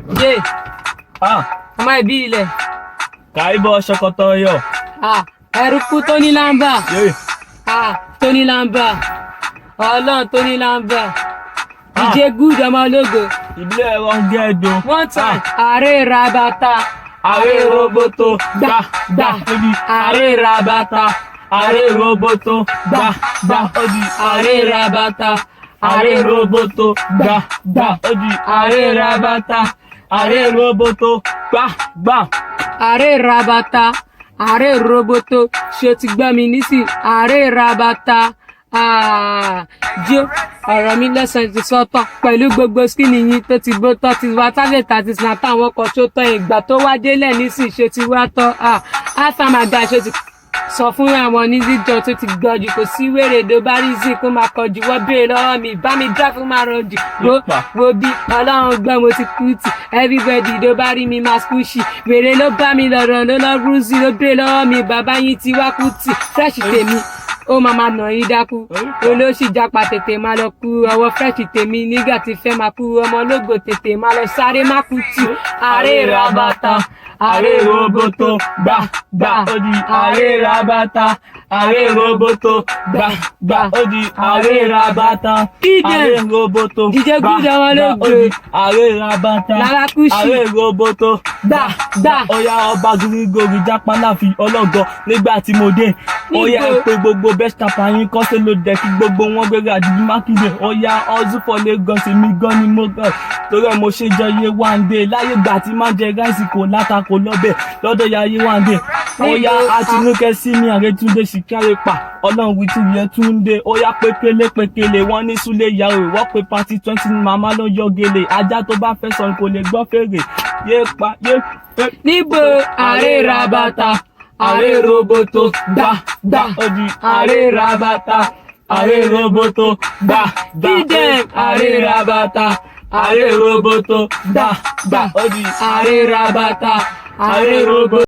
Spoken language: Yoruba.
Je, Ah, ọmọ ìbí ilẹ̀. Kaibo Sokotoyo. Ẹrùkú tó ní lámbà. Yeah. Tó ní lámbà. Ọlọ́run tó ní lámbà. DJ Good ọmọ ológo. Ilé ẹ̀rọ ń gẹ́ẹ̀dọ̀. One time. Ààrẹ rabata. Ààrẹ roboto. Gbà gbà odi. Ààrẹ rabata. Ààrẹ roboto. Gbà gbà odi. Ààrẹ rabata. Ààrẹ roboto. Gbà gbà odi. Ààrẹ rabata. Ààrẹ roboto. Gbà gbà. Ààrẹ rabata. Ààrẹ roboto. Ṣé o ti gbọ́ mi nísìn? Ààrẹ rabata. Jó ọ̀rọ̀ mi lẹ́sàn-án ti sọ́tọ̀ pẹ̀lú gbogbo skinny yín tó ti bó tọ́ ti wá target àti snap táwọn ọkọ̀ tó tọ́ ìgbà tó wá délẹ̀ nísìn ṣe ti wá tọ́ àtàmàgà ṣe ti sọ fún àwọn onídìjọ tó ti gbọ́jú kò sí wèrè tó bá rí sí kó máa kọjú wọ́n béèrè lọ́wọ́ mi bá mi dá fún máa rọjù wo bí ọlọ́run gbọ́ mo ti kú tì everybody tó bá rí mi máa skúṣì wèrè ló bá mi lọ́rọ̀ ló lọ́ rúùsì ló béèrè lọ́wọ́ mi bàbá yín ti wá kú tì fresh tèmi ó máa nà yín dákú olóṣì jápa tètè máa lọ kú ọwọ́ fresh tèmi nígbà tí fẹ́ máa kú ọmọ ológo tètè máa lọ sáré má kú tì ààrẹ rabata Ààrẹ roboto. Gbà gbà odi. Ààrẹ rabata. Ààrẹ roboto. Gbà gbà odi. Ààrẹ rabata. Ààrẹ roboto. DJ Good ọmọ ológo. Ààrẹ rabata. Larakushi. Ààrẹ roboto. Gbà gbà. Ọya ọba gírígòrì jápá láfi ọlọ́gọ nígbà tí mo dé. Ọya ẹ pé gbogbo best rapper yín kọ́ sí ló dẹ̀ kí gbogbo wọn gbéra àdìbí mákindé. Ọya ọdún for Lagos èmi gan ni mo gan. Torí ẹ mo ṣe jẹ Yewande láyé gbà tí máa jẹ ráìsì kò láta kò lọ́bẹ̀ lọ́dọ̀ ya Yewande. Ọya Àtinúkẹ́ sí mi Àrètúndé Ṣìkárẹ́ pa Ọlọ́run wí tún yẹ Túndé. Ọya pékélé wọ́n ní Súlé ìyàwó wọ́n pé pàtí 20 ní màmá ló yọ gèlè ajá tó bá fẹ́ sọ kò lè gbọ́ fèrè yé pa yé. Níbo ààrẹ rabata ààrẹ roboto gbà gbà odi. ààrẹ rabata Ààrẹ roboto. Gbà gbà Idem ààrẹ rabata. Ààrẹ roboto. Gbà gbà odi. ààrẹ rabata Ààrẹ roboto.